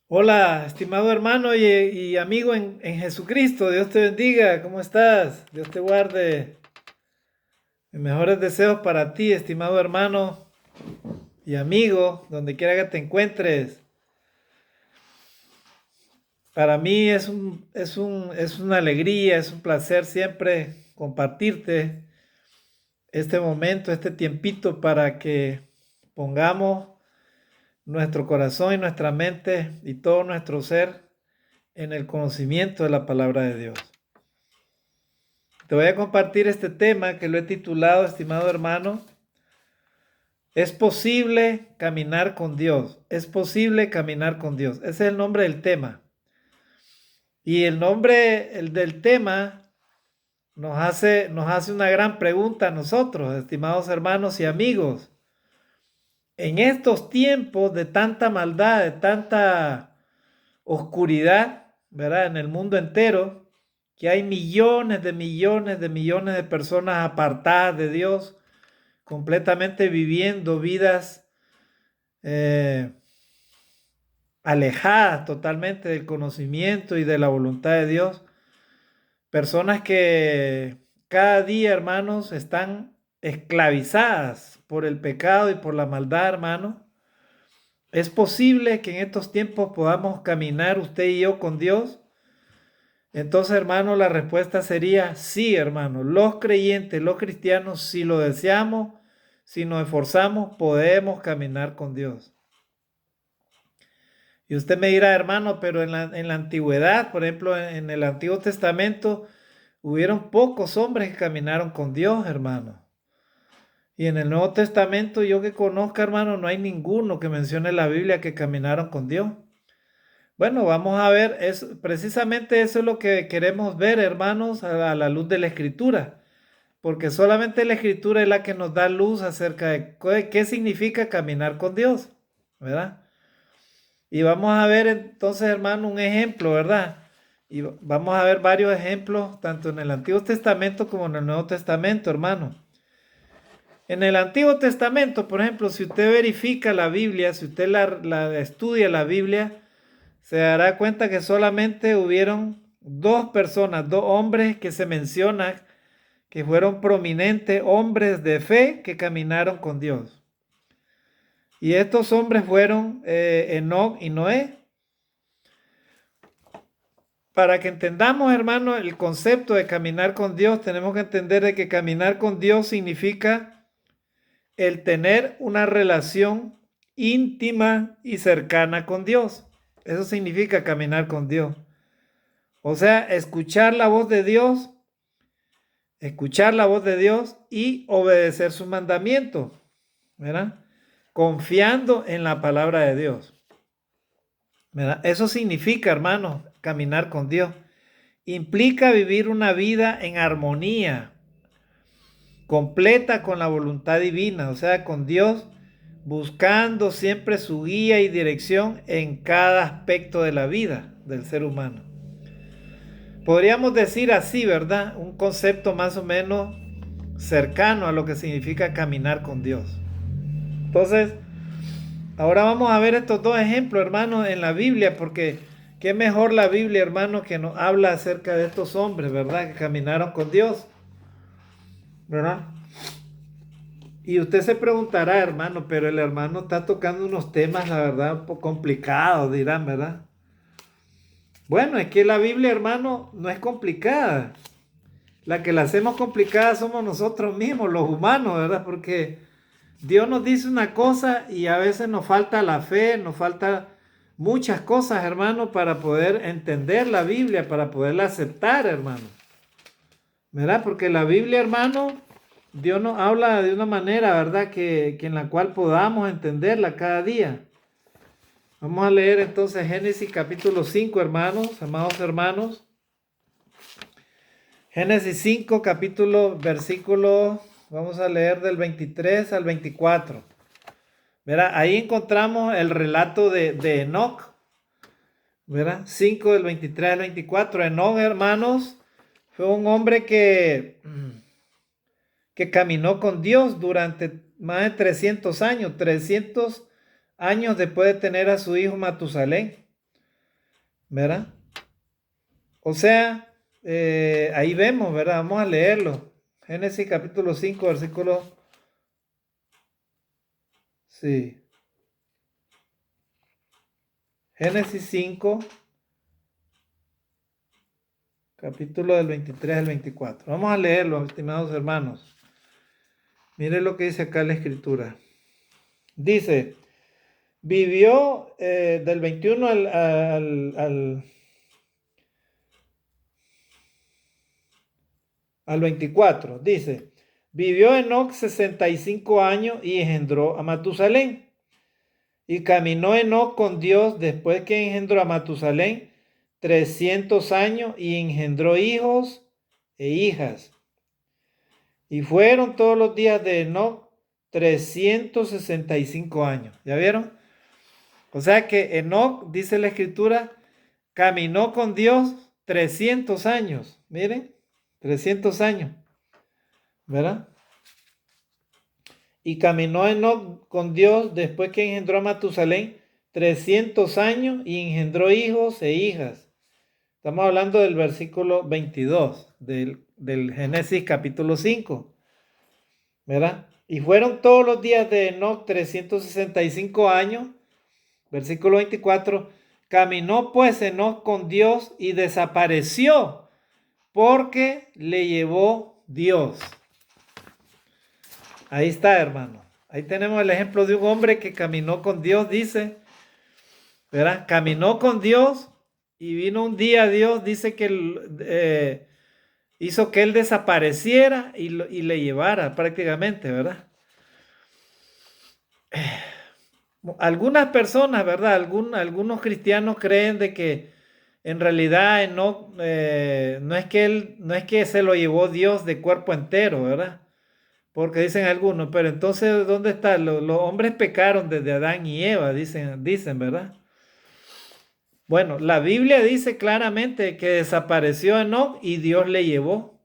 Hola, estimado hermano y amigo en Jesucristo. Dios te bendiga. ¿Cómo estás? Dios te guarde. Mis mejores deseos para ti, estimado hermano y amigo, donde quiera que te encuentres. Para mí es una alegría, es un placer siempre compartirte este momento, este tiempito para que pongamos nuestro corazón y nuestra mente y todo nuestro ser en el conocimiento de la palabra de Dios. Te voy a compartir este tema que lo he titulado, estimado hermano, es posible caminar con Dios. Es posible caminar con Dios. Ese es el nombre del tema. Y el nombre del tema nos hace una gran pregunta a nosotros, estimados hermanos y amigos. En estos tiempos de tanta maldad, de tanta oscuridad, ¿verdad? En el mundo entero, que hay millones de millones de millones de personas apartadas de Dios, completamente viviendo vidas eh, alejadas totalmente del conocimiento y de la voluntad de Dios. Personas que cada día, hermanos, están esclavizadas por el pecado y por la maldad, hermanos. ¿Es posible que en estos tiempos podamos caminar usted y yo con Dios? Entonces, hermano, la respuesta sería sí, hermano. Los creyentes, los cristianos, si lo deseamos, si nos esforzamos, podemos caminar con Dios. Y usted me dirá, hermano, pero en la antigüedad, por ejemplo, en el Antiguo Testamento, hubieron pocos hombres que caminaron con Dios, hermano. Y en el Nuevo Testamento, yo que conozca, hermano, no hay ninguno que mencione en la Biblia que caminaron con Dios. Bueno, vamos a ver, precisamente eso es lo que queremos ver, hermanos, a la luz de la Escritura, porque solamente la Escritura es la que nos da luz acerca de qué significa caminar con Dios, ¿verdad? Y vamos a ver entonces, hermano, un ejemplo, ¿verdad? Y vamos a ver varios ejemplos, tanto en el Antiguo Testamento como en el Nuevo Testamento, hermano. En el Antiguo Testamento, por ejemplo, si usted verifica la Biblia, si usted la estudia la Biblia, se dará cuenta que solamente hubieron dos personas, dos hombres que se mencionan que fueron prominentes hombres de fe que caminaron con Dios. Y estos hombres fueron Enoc y Noé. Para que entendamos, hermano, el concepto de caminar con Dios, tenemos que entender de que caminar con Dios significa el tener una relación íntima y cercana con Dios. Eso significa caminar con Dios. O sea, escuchar la voz de Dios y obedecer sus mandamientos, ¿verdad? Confiando en la palabra de Dios, ¿verdad? Eso significa, hermano, caminar con Dios. Implica vivir una vida en armonía, completa con la voluntad divina, o sea, con Dios, buscando siempre su guía y dirección en cada aspecto de la vida del ser humano. Podríamos decir así, ¿verdad? Un concepto más o menos cercano a lo que significa caminar con Dios. Entonces, ahora vamos a ver estos dos ejemplos, hermanos, en la Biblia, porque qué mejor la Biblia, hermano, que nos habla acerca de estos hombres, ¿verdad? Que caminaron con Dios, ¿verdad? Y usted se preguntará, hermano, pero el hermano está tocando unos temas, la verdad, un poco complicados, dirán, ¿verdad? Bueno, es que la Biblia, hermano, no es complicada. La que la hacemos complicada somos nosotros mismos, los humanos, ¿verdad? Porque Dios nos dice una cosa y a veces nos falta la fe, nos falta muchas cosas, hermano, para poder entender la Biblia, para poderla aceptar, hermano. ¿Verdad? Porque la Biblia, hermano, Dios nos habla de una manera, ¿verdad? Que en la cual podamos entenderla cada día. Vamos a leer entonces Génesis capítulo 5, hermanos, amados hermanos. Génesis 5, versículo, vamos a leer del 23 al 24. ¿Verdad? Ahí encontramos el relato de Enoc, ¿verdad? 5 del 23 al 24. Enoc, hermanos, fue un hombre que caminó con Dios durante más de 300 años, 300 años después de tener a su hijo Matusalén. ¿verdad? O sea, ahí vemos, ¿verdad? Vamos a leerlo. Génesis capítulo 5, versículo... Sí. Génesis 5, capítulo del 23 al 24. Vamos a leerlo, estimados hermanos. Miren lo que dice acá la escritura. Dice, vivió del 21 al 24. Dice, vivió Enoc 65 años y engendró a Matusalén. Y caminó Enoc con Dios después que engendró a Matusalén 300 años y engendró hijos e hijas. Y fueron todos los días de Enoc 365 años. ¿Ya vieron? O sea que Enoc, dice la escritura, caminó con Dios 300 años. Miren, 300 años. ¿Verdad? Y caminó Enoc con Dios después que engendró a Matusalén 300 años y engendró hijos e hijas. Estamos hablando del versículo 22 del Génesis capítulo 5. ¿Verdad? Y fueron todos los días de Enoc 365 años. Versículo 24. Caminó pues Enoc con Dios y desapareció porque le llevó Dios. Ahí está, hermano. Ahí tenemos el ejemplo de un hombre que caminó con Dios, dice, ¿verdad? Caminó con Dios y vino un día Dios, dice que hizo que él desapareciera y le llevara prácticamente, ¿verdad? Algunas personas, ¿verdad? Algunos cristianos creen de que en realidad no es que se lo llevó Dios de cuerpo entero, ¿verdad? Porque dicen algunos, pero entonces, ¿dónde está? Los hombres pecaron desde Adán y Eva, dicen, ¿verdad? Bueno, la Biblia dice claramente que desapareció Enoc y Dios le llevó,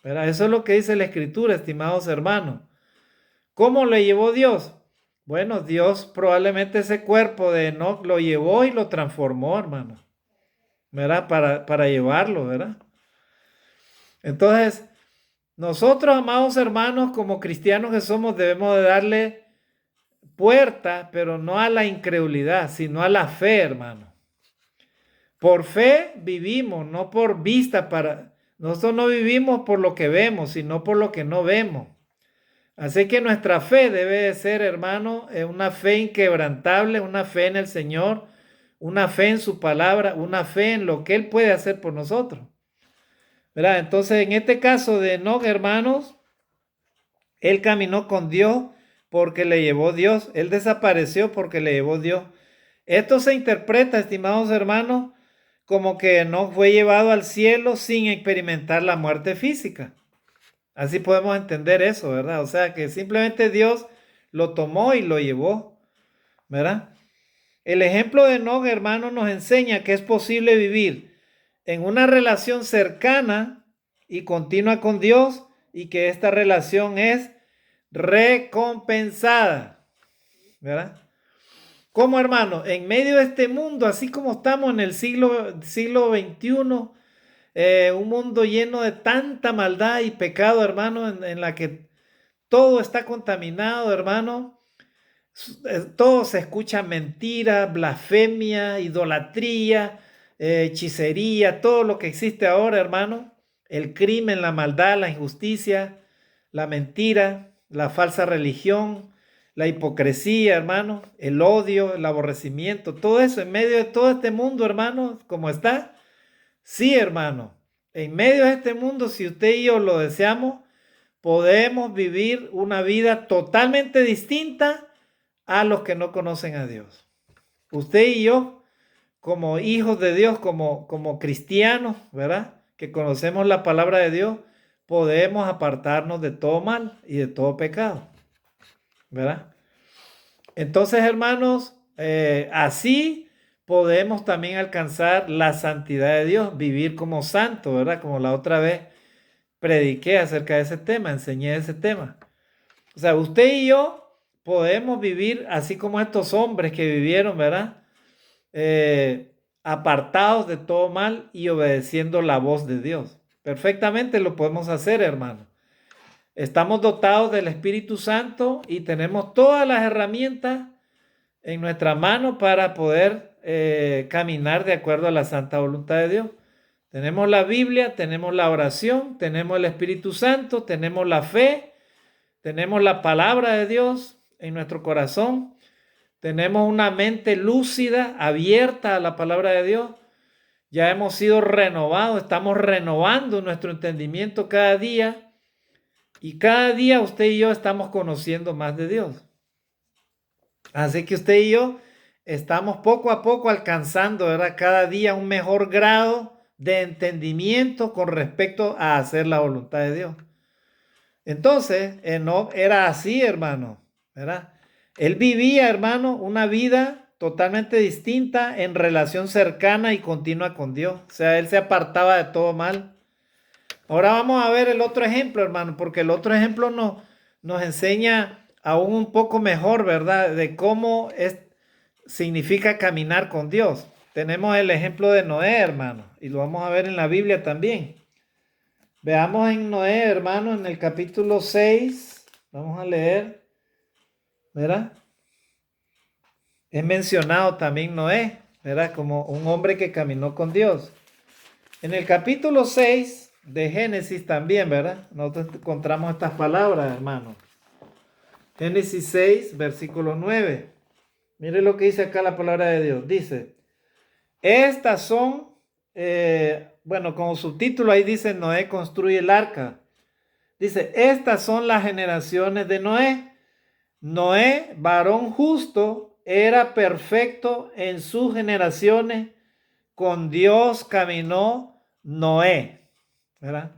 ¿verdad? Eso es lo que dice la Escritura, estimados hermanos. ¿Cómo le llevó Dios? Bueno, Dios probablemente ese cuerpo de Enoc lo llevó y lo transformó, hermano, ¿verdad? Para llevarlo, ¿verdad? Entonces, nosotros, amados hermanos, como cristianos que somos, debemos de darle puerta, pero no a la incredulidad, sino a la fe, hermano. Por fe vivimos, no por vista para... Nosotros no vivimos por lo que vemos, sino por lo que no vemos. Así que nuestra fe debe de ser, hermano, una fe inquebrantable, una fe en el Señor, una fe en su palabra, una fe en lo que Él puede hacer por nosotros. ¿Verdad? Entonces, en este caso de Enoc, hermanos, él caminó con Dios porque le llevó Dios. Él desapareció porque le llevó Dios. Esto se interpreta, estimados hermanos, como que no fue llevado al cielo sin experimentar la muerte física. Así podemos entender eso, ¿verdad? O sea, que simplemente Dios lo tomó y lo llevó, ¿verdad? El ejemplo de Enoc, hermanos, nos enseña que es posible vivir en una relación cercana y continua con Dios y que esta relación es recompensada, ¿verdad? Como hermano, en medio de este mundo, así como estamos en el siglo XXI, un mundo lleno de tanta maldad y pecado, hermano, en la que todo está contaminado, hermano. Todo se escucha mentira, blasfemia, idolatría, hechicería, todo lo que existe ahora, hermano. El crimen, la maldad, la injusticia, la mentira, la falsa religión, la hipocresía, hermano, el odio, el aborrecimiento, todo eso en medio de todo este mundo, hermano, como está. Sí, hermano, en medio de este mundo, si usted y yo lo deseamos, podemos vivir una vida totalmente distinta a los que no conocen a Dios. Usted y yo, como hijos de Dios, como cristianos, ¿verdad? Que conocemos la palabra de Dios, podemos apartarnos de todo mal y de todo pecado, ¿verdad? Entonces, hermanos, así podemos también alcanzar la santidad de Dios, vivir como santo, ¿verdad? Como la otra vez prediqué acerca de ese tema, enseñé ese tema. O sea, usted y yo podemos vivir así como estos hombres que vivieron, ¿verdad? apartados de todo mal y obedeciendo la voz de Dios. Perfectamente lo podemos hacer, hermano. Estamos dotados del Espíritu Santo y tenemos todas las herramientas en nuestra mano para poder caminar de acuerdo a la santa voluntad de Dios. Tenemos la Biblia, tenemos la oración, tenemos el Espíritu Santo, tenemos la fe, tenemos la palabra de Dios en nuestro corazón, tenemos una mente lúcida, abierta a la palabra de Dios. Ya hemos sido renovados, estamos renovando nuestro entendimiento cada día y cada día usted y yo estamos conociendo más de Dios. Así que usted y yo estamos poco a poco alcanzando, ¿verdad? Cada día un mejor grado de entendimiento con respecto a hacer la voluntad de Dios. Entonces, Enoc era así, hermano, ¿verdad? Él vivía, hermano, una vida totalmente distinta en relación cercana y continua con Dios. O sea, él se apartaba de todo mal. Ahora vamos a ver el otro ejemplo, hermano, porque el otro ejemplo nos enseña aún un poco mejor, ¿verdad? De cómo significa caminar con Dios. Tenemos el ejemplo de Noé, hermano, y lo vamos a ver en la Biblia también. Veamos en Noé, hermano, en el capítulo 6, vamos a leer, ¿verdad? Es mencionado también Noé, ¿verdad? Como un hombre que caminó con Dios. En el capítulo 6 de Génesis también, ¿verdad? Nosotros encontramos estas palabras, hermano. Génesis 6, versículo 9. Mire lo que dice acá la palabra de Dios. Dice, estas son, bueno, como subtítulo ahí dice, Noé construye el arca. Dice, estas son las generaciones de Noé. Noé, varón justo, era perfecto en sus generaciones. Con Dios caminó Noé. ¿Verdad?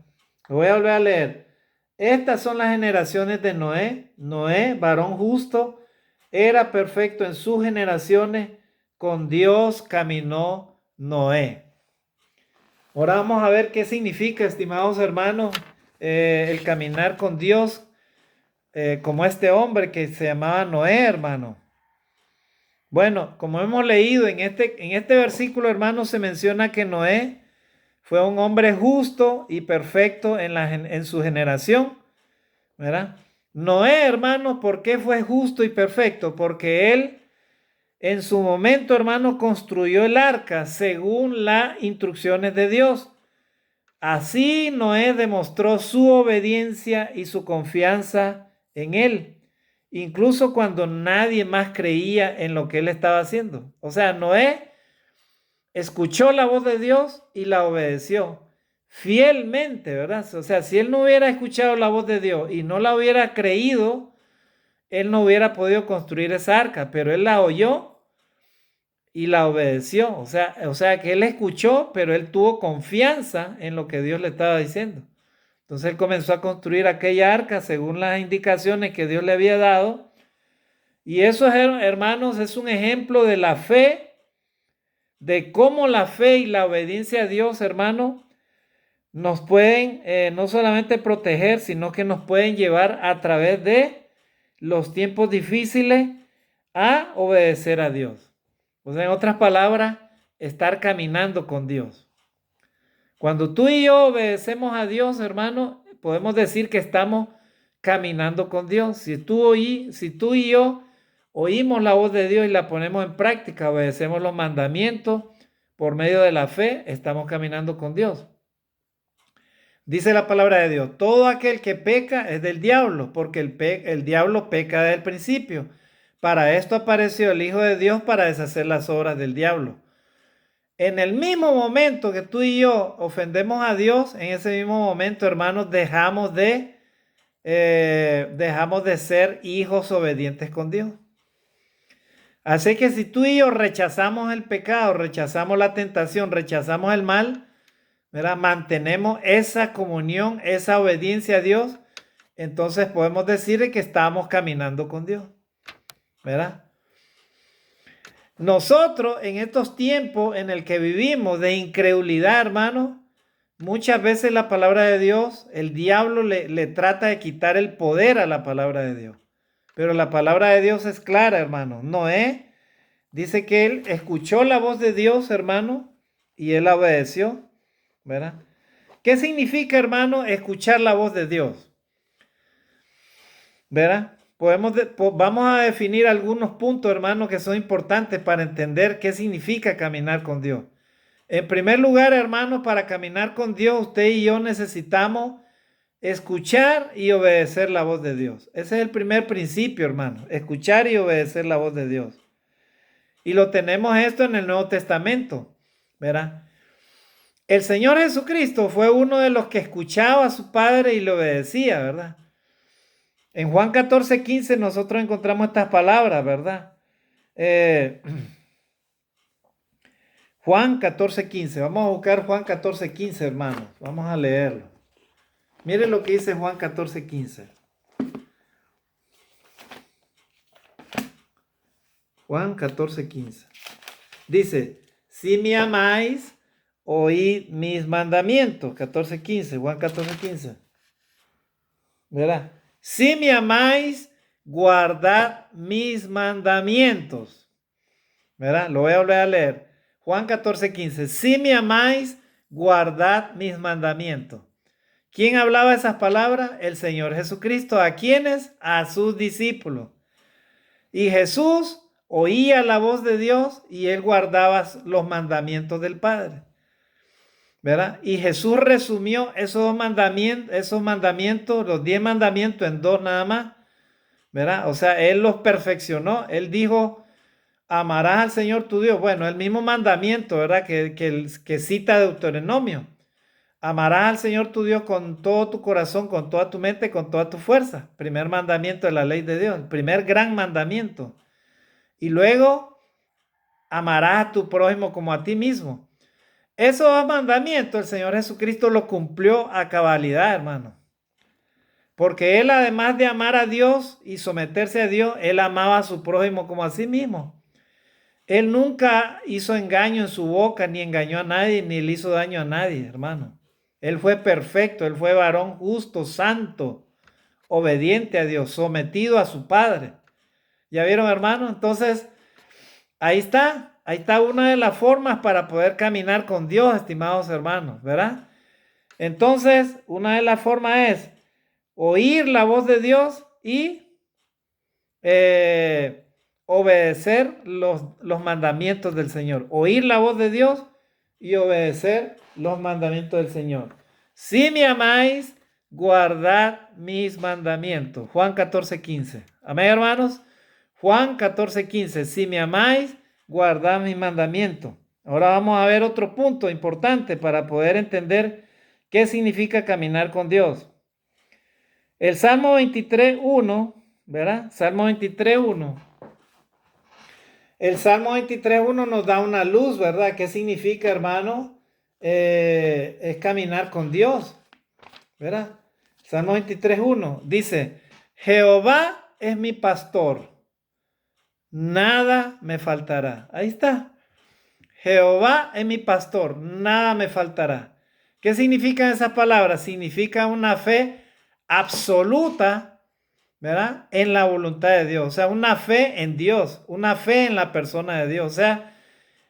Lo voy a volver a leer. Estas son las generaciones de Noé. Noé, varón justo, era perfecto en sus generaciones. Con Dios caminó Noé. Ahora vamos a ver qué significa, estimados hermanos, el caminar con Dios, como este hombre que se llamaba Noé, hermano. Bueno, como hemos leído en este versículo, hermano, se menciona que Noé fue un hombre justo y perfecto en su generación, ¿verdad? Noé, hermano, ¿por qué fue justo y perfecto? Porque él en su momento, hermano, construyó el arca según las instrucciones de Dios. Así Noé demostró su obediencia y su confianza en él, incluso cuando nadie más creía en lo que él estaba haciendo. O sea, Noé escuchó la voz de Dios y la obedeció fielmente, ¿verdad? O sea, si él no hubiera escuchado la voz de Dios y no la hubiera creído, él no hubiera podido construir esa arca, pero él la oyó y la obedeció. O sea que él escuchó, pero él tuvo confianza en lo que Dios le estaba diciendo. Entonces él comenzó a construir aquella arca según las indicaciones que Dios le había dado. Y eso, hermanos, es un ejemplo de la fe, de cómo la fe y la obediencia a Dios, hermanos, nos pueden no solamente proteger, sino que nos pueden llevar a través de los tiempos difíciles a obedecer a Dios. O sea, en otras palabras, estar caminando con Dios. Cuando tú y yo obedecemos a Dios, hermano, podemos decir que estamos caminando con Dios. Si tú y yo oímos la voz de Dios y la ponemos en práctica, obedecemos los mandamientos por medio de la fe, estamos caminando con Dios. Dice la palabra de Dios, todo aquel que peca es del diablo, porque el diablo peca desde el principio. Para esto apareció el Hijo de Dios para deshacer las obras del diablo. En el mismo momento que tú y yo ofendemos a Dios, en ese mismo momento, hermanos, dejamos de ser hijos obedientes con Dios. Así que si tú y yo rechazamos el pecado, rechazamos la tentación, rechazamos el mal, ¿verdad? Mantenemos esa comunión, esa obediencia a Dios, entonces podemos decir que estamos caminando con Dios, ¿verdad? Nosotros en estos tiempos en el que vivimos de incredulidad, hermano, muchas veces la palabra de Dios, el diablo le trata de quitar el poder a la palabra de Dios. Pero la palabra de Dios es clara, hermano. Noé Dice que él escuchó la voz de Dios, hermano, y él la obedeció, ¿verdad? ¿Qué significa, hermano, escuchar la voz de Dios? ¿Verdad? Vamos a definir algunos puntos, hermano, que son importantes para entender qué significa caminar con Dios. En primer lugar, hermano, para caminar con Dios, usted y yo necesitamos escuchar y obedecer la voz de Dios. Ese es el primer principio, hermano, escuchar y obedecer la voz de Dios. Y lo tenemos esto en el Nuevo Testamento, ¿verdad? El Señor Jesucristo fue uno de los que escuchaba a su Padre y le obedecía, ¿verdad? En Juan 14:15 nosotros encontramos estas palabras, ¿verdad? Juan 14:15. Vamos a buscar Juan 14:15, hermanos. Vamos a leerlo. Miren lo que dice Juan 14:15. Juan 14:15. Dice, si me amáis, oíd mis mandamientos. 14:15. Juan 14:15. ¿Verdad? Si me amáis, guardad mis mandamientos. ¿Verdad? Lo voy a volver a leer. Juan 14:15. Si me amáis, guardad mis mandamientos. ¿Quién hablaba esas palabras? El Señor Jesucristo. ¿A quiénes? A sus discípulos. Y Jesús oía la voz de Dios y él guardaba los mandamientos del Padre. ¿Verdad? Y Jesús resumió esos mandamientos, los 10 mandamientos en 2 nada más. ¿Verdad? O sea, él los perfeccionó. Él dijo, amarás al Señor tu Dios. Bueno, el mismo mandamiento, ¿verdad? Que cita Deuteronomio. Amarás al Señor tu Dios con todo tu corazón, con toda tu mente, con toda tu fuerza. Primer mandamiento de la ley de Dios, el primer gran mandamiento. Y luego, amarás a tu prójimo como a ti mismo. Esos mandamientos el Señor Jesucristo los cumplió a cabalidad, hermano. Porque él, además de amar a Dios y someterse a Dios, él amaba a su prójimo como a sí mismo. Él nunca hizo engaño en su boca, ni engañó a nadie, ni le hizo daño a nadie, hermano. Él fue perfecto, él fue varón justo, santo, obediente a Dios, sometido a su Padre. ¿Ya vieron, hermano? Entonces, ahí está una de las formas para poder caminar con Dios, estimados hermanos, ¿verdad? Entonces, una de las formas es oír la voz de Dios y obedecer los mandamientos del Señor. Oír la voz de Dios y obedecer los mandamientos del Señor. Si me amáis, guardad mis mandamientos. Juan 14:15. Amén, hermanos. Juan 14:15. Si me amáis, guardad mis mandamientos. Ahora vamos a ver otro punto importante para poder entender qué significa caminar con Dios. El Salmo 23:1, ¿verdad? Salmo 23:1. El Salmo 23:1 nos da una luz, ¿verdad? ¿Qué significa, hermano? Es caminar con Dios, ¿verdad? Salmo 23:1 dice, Jehová es mi pastor, nada me faltará. Ahí está. Jehová es mi pastor, nada me faltará. ¿Qué significan esas palabras? Significa una fe absoluta, ¿verdad? En la voluntad de Dios. O sea, una fe en Dios, una fe en la persona de Dios. O sea,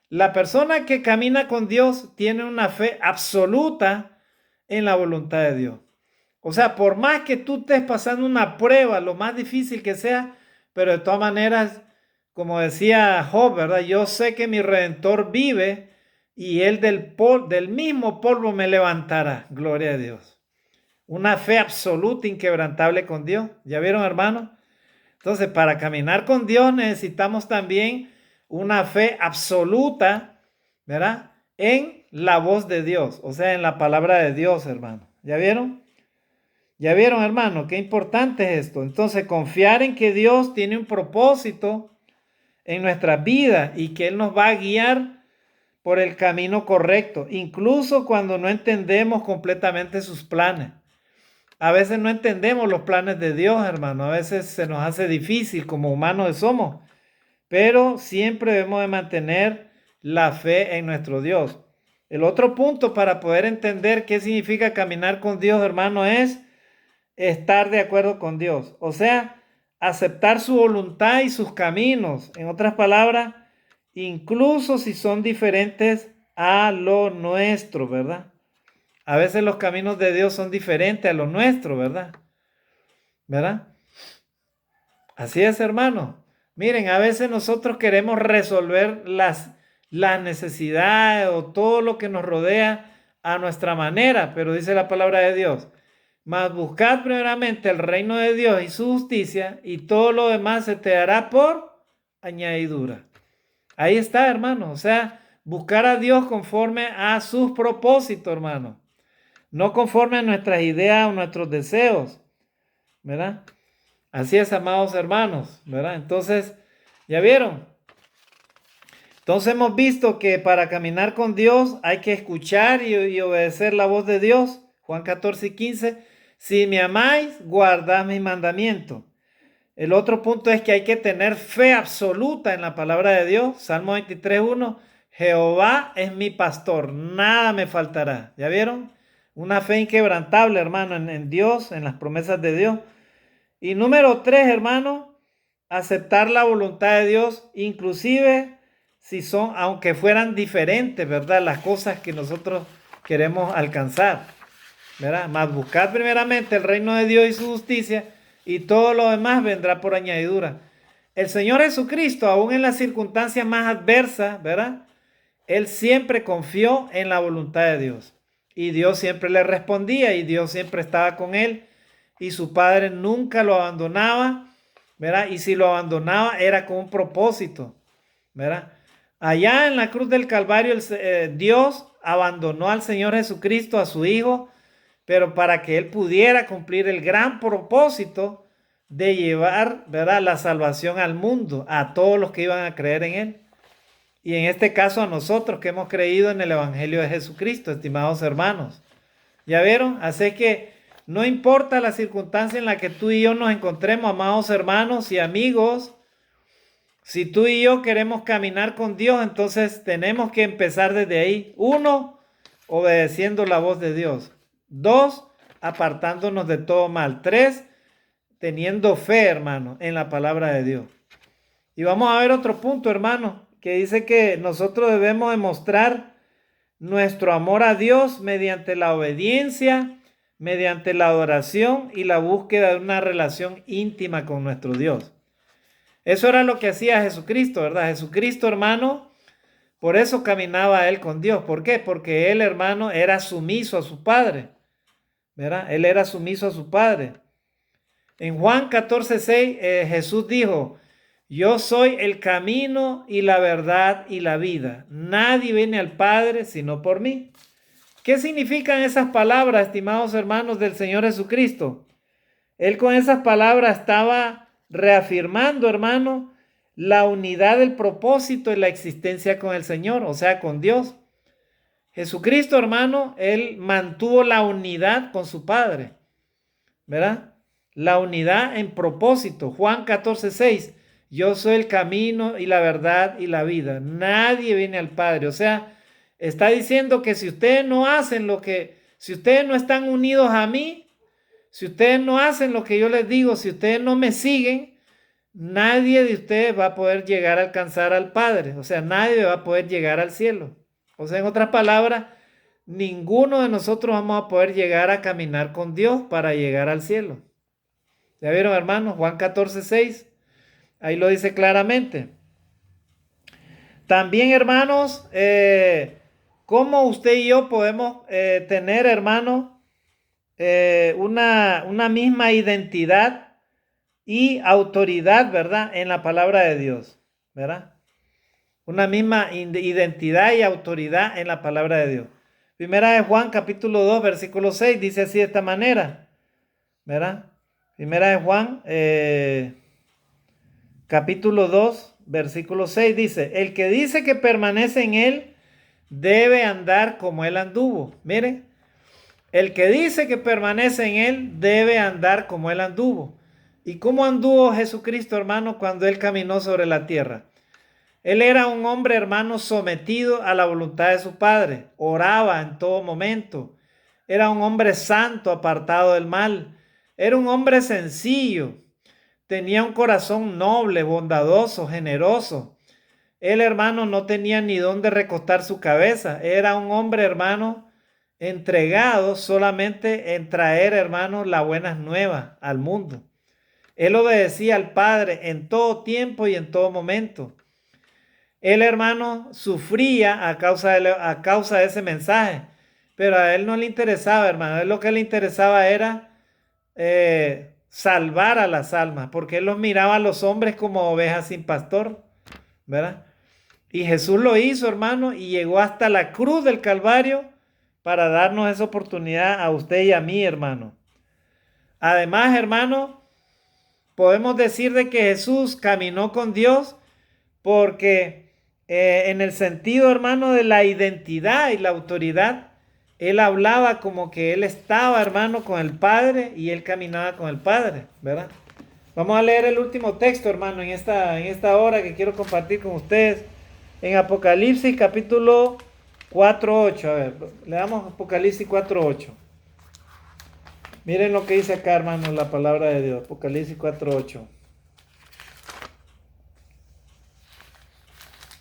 la persona que camina con Dios tiene una fe absoluta en la voluntad de Dios. O sea, por más que tú estés pasando una prueba, lo más difícil que sea, pero de todas maneras, como decía Job, ¿verdad? Yo sé que mi Redentor vive y él del mismo polvo me levantará. Gloria a Dios. Una fe absoluta, inquebrantable con Dios. ¿Ya vieron, hermano? Entonces, para caminar con Dios necesitamos también una fe absoluta, ¿verdad? En la voz de Dios, o sea, en la palabra de Dios, hermano. ¿Ya vieron? ¿Ya vieron, hermano? Qué importante es esto. Entonces, confiar en que Dios tiene un propósito en nuestra vida y que Él nos va a guiar por el camino correcto, incluso cuando no entendemos completamente sus planes. A veces no entendemos los planes de Dios, hermano. A veces se nos hace difícil como humanos que somos, pero siempre debemos de mantener la fe en nuestro Dios. El otro punto para poder entender qué significa caminar con Dios, hermano, es estar de acuerdo con Dios. O sea, aceptar su voluntad y sus caminos. En otras palabras, incluso si son diferentes a lo nuestro, ¿verdad? A veces los caminos de Dios son diferentes a los nuestros, ¿verdad? ¿Verdad? Así es, hermano. Miren, a veces nosotros queremos resolver las necesidades o todo lo que nos rodea a nuestra manera, pero dice la palabra de Dios, mas buscad primeramente el reino de Dios y su justicia, y todo lo demás se te dará por añadidura. Ahí está, hermano. O sea, buscar a Dios conforme a sus propósitos, hermano. No conforme a nuestras ideas o nuestros deseos, ¿verdad? Así es, amados hermanos, ¿verdad? Entonces, ¿ya vieron? Entonces hemos visto que para caminar con Dios hay que escuchar y obedecer la voz de Dios. Juan 14 y 15. Si me amáis, guardad mis mandamientos. El otro punto es que hay que tener fe absoluta en la palabra de Dios. Salmo 23:1. Jehová es mi pastor, nada me faltará. ¿Ya vieron? Una fe inquebrantable, hermano, en Dios, en las promesas de Dios. Y número 3, hermano, aceptar la voluntad de Dios, inclusive si son, aunque fueran diferentes, ¿verdad? Las cosas que nosotros queremos alcanzar, ¿verdad? Mas buscar primeramente el reino de Dios y su justicia, y todo lo demás vendrá por añadidura. El Señor Jesucristo, aún en las circunstancias más adversas, ¿verdad? Él siempre confió en la voluntad de Dios. Y Dios siempre le respondía y Dios siempre estaba con él. Y su padre nunca lo abandonaba, ¿verdad? Y si lo abandonaba era con un propósito, ¿verdad? Allá en la cruz del Calvario, Dios abandonó al Señor Jesucristo, a su Hijo, pero para que Él pudiera cumplir el gran propósito de llevar, ¿verdad?, la salvación al mundo, a todos los que iban a creer en Él. Y en este caso a nosotros que hemos creído en el Evangelio de Jesucristo, estimados hermanos. ¿Ya vieron? Así que no importa la circunstancia en la que tú y yo nos encontremos, amados hermanos y amigos, si tú y yo queremos caminar con Dios, entonces tenemos que empezar desde ahí. 1, obedeciendo la voz de Dios. 2, apartándonos de todo mal. 3, teniendo fe, hermano, en la palabra de Dios. Y vamos a ver otro punto, hermano, que dice que nosotros debemos demostrar nuestro amor a Dios mediante la obediencia, mediante la adoración y la búsqueda de una relación íntima con nuestro Dios. Eso era lo que hacía Jesucristo, ¿verdad? Jesucristo, hermano, por eso caminaba él con Dios. ¿Por qué? Porque él, hermano, era sumiso a su Padre, ¿verdad? Él era sumiso a su Padre. En Juan 14:6, Jesús dijo, yo soy el camino y la verdad y la vida. Nadie viene al Padre sino por mí. ¿Qué significan esas palabras, estimados hermanos del Señor Jesucristo? Él con esas palabras estaba reafirmando, hermano, la unidad del propósito y la existencia con el Señor, o sea, con Dios. Jesucristo, hermano, él mantuvo la unidad con su Padre, ¿verdad? La unidad en propósito. Juan 14:6. Yo soy el camino y la verdad y la vida. Nadie viene al Padre. O sea, está diciendo que si ustedes no hacen si ustedes no están unidos a mí, si ustedes no hacen lo que yo les digo, si ustedes no me siguen, nadie de ustedes va a poder llegar a alcanzar al Padre. O sea, nadie va a poder llegar al cielo. O sea, en otras palabras, ninguno de nosotros vamos a poder llegar a caminar con Dios para llegar al cielo. ¿Ya vieron, hermanos? Juan 14:6. Ahí lo dice claramente. También, hermanos, ¿cómo usted y yo podemos tener, hermanos, una misma identidad y autoridad, ¿verdad?, en la palabra de Dios, ¿verdad? Una misma identidad y autoridad en la palabra de Dios. Primera de Juan, capítulo 2, versículo 6, dice así de esta manera, ¿verdad? Primera de Juan, capítulo 2, versículo 6, dice, el que dice que permanece en él, debe andar como él anduvo. Miren, el que dice que permanece en él, debe andar como él anduvo. ¿Y cómo anduvo Jesucristo, hermano, cuando él caminó sobre la tierra? Él era un hombre, hermano, sometido a la voluntad de su Padre. Oraba en todo momento. Era un hombre santo, apartado del mal. Era un hombre sencillo. Tenía un corazón noble, bondadoso, generoso. Él, hermano, no tenía ni dónde recostar su cabeza. Era un hombre, hermano, entregado solamente en traer, hermano, las buenas nuevas al mundo. Él obedecía al Padre en todo tiempo y en todo momento. Él, hermano, sufría a causa de ese mensaje, pero a él no le interesaba, hermano. A él lo que le interesaba era salvar a las almas, porque él los miraba a los hombres como ovejas sin pastor, ¿verdad? Y Jesús lo hizo, hermano, y llegó hasta la cruz del Calvario para darnos esa oportunidad a usted y a mí, hermano. Además, hermano, podemos decir de que Jesús caminó con Dios porque en el sentido, hermano, de la identidad y la autoridad, él hablaba como que él estaba, hermano, con el Padre y él caminaba con el Padre, ¿verdad? Vamos a leer el último texto, hermano, en esta hora que quiero compartir con ustedes. En Apocalipsis capítulo 4:8. A ver, leamos Apocalipsis 4:8. Miren lo que dice acá, hermano, la palabra de Dios. Apocalipsis 4:8.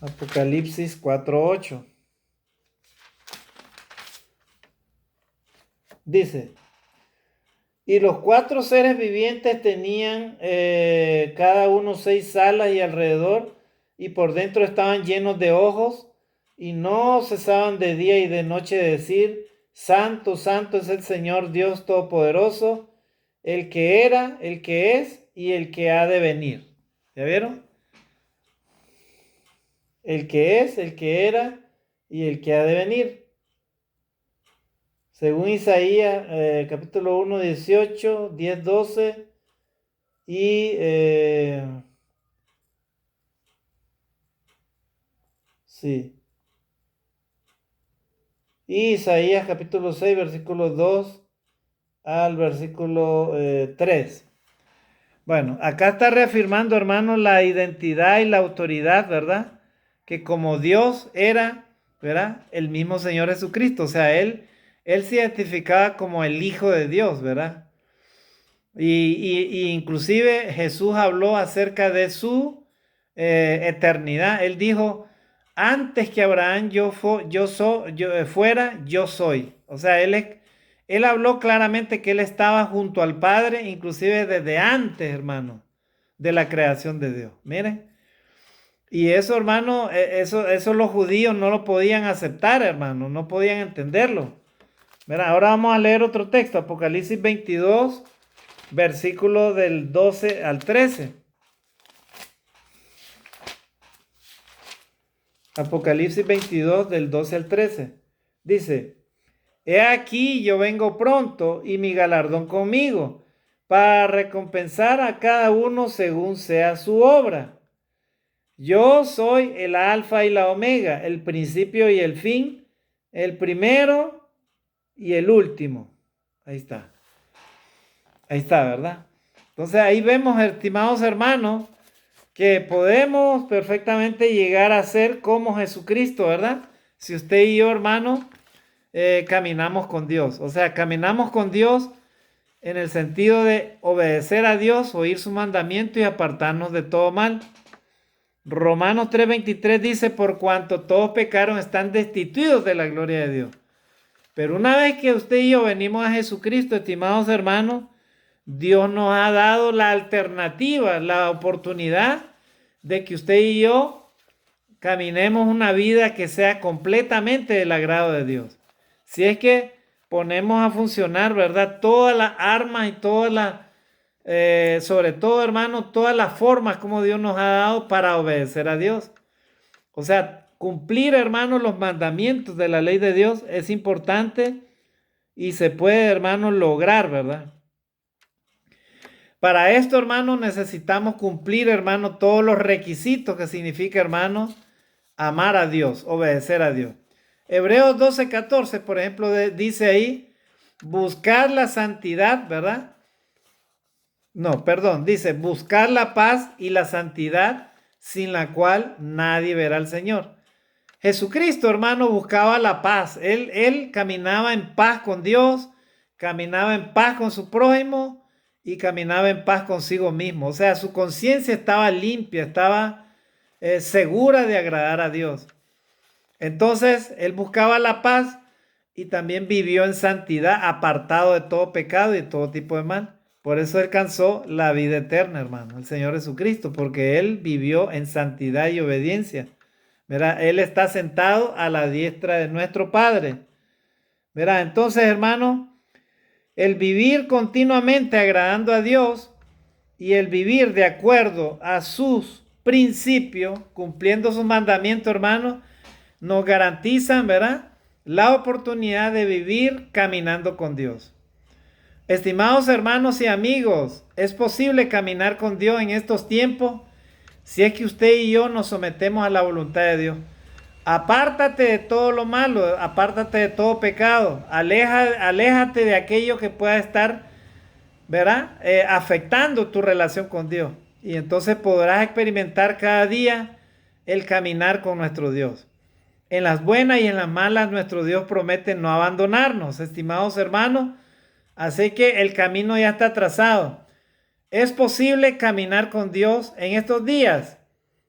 Apocalipsis 4:8. Dice, y los cuatro seres vivientes tenían cada uno 6 alas y alrededor, y por dentro estaban llenos de ojos, y no cesaban de día y de noche de decir, Santo, Santo es el Señor Dios Todopoderoso, el que era, el que es y el que ha de venir. ¿Ya vieron? El que es, el que era y el que ha de venir. Según Isaías, capítulo 1, 18, 10, 12 y sí. Y Isaías capítulo 6, versículo 2 al versículo 3. Bueno, acá está reafirmando, hermano, la identidad y la autoridad, ¿verdad? Que como Dios era, ¿verdad? El mismo Señor Jesucristo, o sea, él se identificaba como el Hijo de Dios, ¿verdad? Y inclusive Jesús habló acerca de su eternidad. Él dijo, antes que Abraham fuera, yo soy. O sea, él habló claramente que él estaba junto al Padre, inclusive desde antes, hermano, de la creación de Dios. Miren. Y eso, hermano, eso los judíos no lo podían aceptar, hermano, no podían entenderlo. Mira, ahora vamos a leer otro texto, Apocalipsis 22, versículo del 12 al 13. Apocalipsis 22, del 12 al 13. Dice, he aquí yo vengo pronto y mi galardón conmigo, para recompensar a cada uno según sea su obra. Yo soy el alfa y la omega, el principio y el fin, el primero y el último. Ahí está. Ahí está, ¿verdad? Entonces ahí vemos, estimados hermanos, que podemos perfectamente llegar a ser como Jesucristo, ¿verdad? Si usted y yo, hermano, caminamos con Dios. O sea, caminamos con Dios en el sentido de obedecer a Dios, oír su mandamiento y apartarnos de todo mal. Romanos 3:23 dice, por cuanto todos pecaron, están destituidos de la gloria de Dios. Pero una vez que usted y yo venimos a Jesucristo, estimados hermanos, Dios nos ha dado la alternativa, la oportunidad de que usted y yo caminemos una vida que sea completamente del agrado de Dios. Si es que ponemos a funcionar, ¿verdad? Todas las armas y todas las, sobre todo, hermano, todas las formas como Dios nos ha dado para obedecer a Dios. O sea, cumplir, hermano, los mandamientos de la ley de Dios es importante y se puede, hermano, lograr, ¿verdad? Para esto, hermano, necesitamos cumplir, hermano, todos los requisitos que significa, hermano, amar a Dios, obedecer a Dios. Hebreos 12:14, por ejemplo, dice ahí, buscar la santidad, ¿verdad? No, perdón, dice, buscar la paz y la santidad sin la cual nadie verá al Señor. Jesucristo, hermano, buscaba la paz. Él caminaba en paz con Dios, caminaba en paz con su prójimo y caminaba en paz consigo mismo. O sea, su conciencia estaba limpia, estaba segura de agradar a Dios. Entonces, él buscaba la paz y también vivió en santidad, apartado de todo pecado y de todo tipo de mal. Por eso alcanzó la vida eterna, hermano, el Señor Jesucristo, porque él vivió en santidad y obediencia. ¿Verdad? Él está sentado a la diestra de nuestro Padre. ¿Verdad? Entonces, hermano, el vivir continuamente agradando a Dios y el vivir de acuerdo a sus principios, cumpliendo sus mandamientos, hermano, nos garantizan, ¿verdad?, la oportunidad de vivir caminando con Dios. Estimados hermanos y amigos, es posible caminar con Dios en estos tiempos si es que usted y yo nos sometemos a la voluntad de Dios. Apártate de todo lo malo, apártate de todo pecado, aléjate de aquello que pueda estar, ¿verdad?, afectando tu relación con Dios. Y entonces podrás experimentar cada día el caminar con nuestro Dios. En las buenas y en las malas, nuestro Dios promete no abandonarnos, estimados hermanos. Así que el camino ya está trazado. ¿Es posible caminar con Dios en estos días?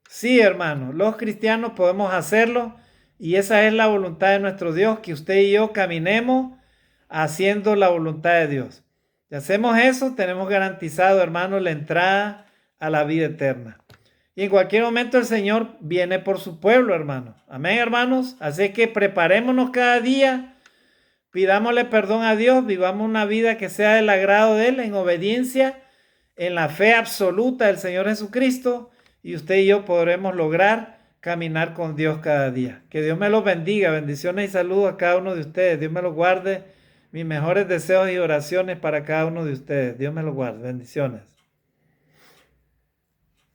Sí, hermanos, los cristianos podemos hacerlo y esa es la voluntad de nuestro Dios, que usted y yo caminemos haciendo la voluntad de Dios. Si hacemos eso, tenemos garantizado, hermanos, la entrada a la vida eterna. Y en cualquier momento el Señor viene por su pueblo, hermanos. Amén, hermanos. Así que preparémonos cada día, pidámosle perdón a Dios, vivamos una vida que sea del agrado de Él, en obediencia, en la fe absoluta del Señor Jesucristo, y usted y yo podremos lograr caminar con Dios cada día. Que Dios me los bendiga. Bendiciones y saludos a cada uno de ustedes. Dios me los guarde. Mis mejores deseos y oraciones para cada uno de ustedes. Dios me los guarde. Bendiciones.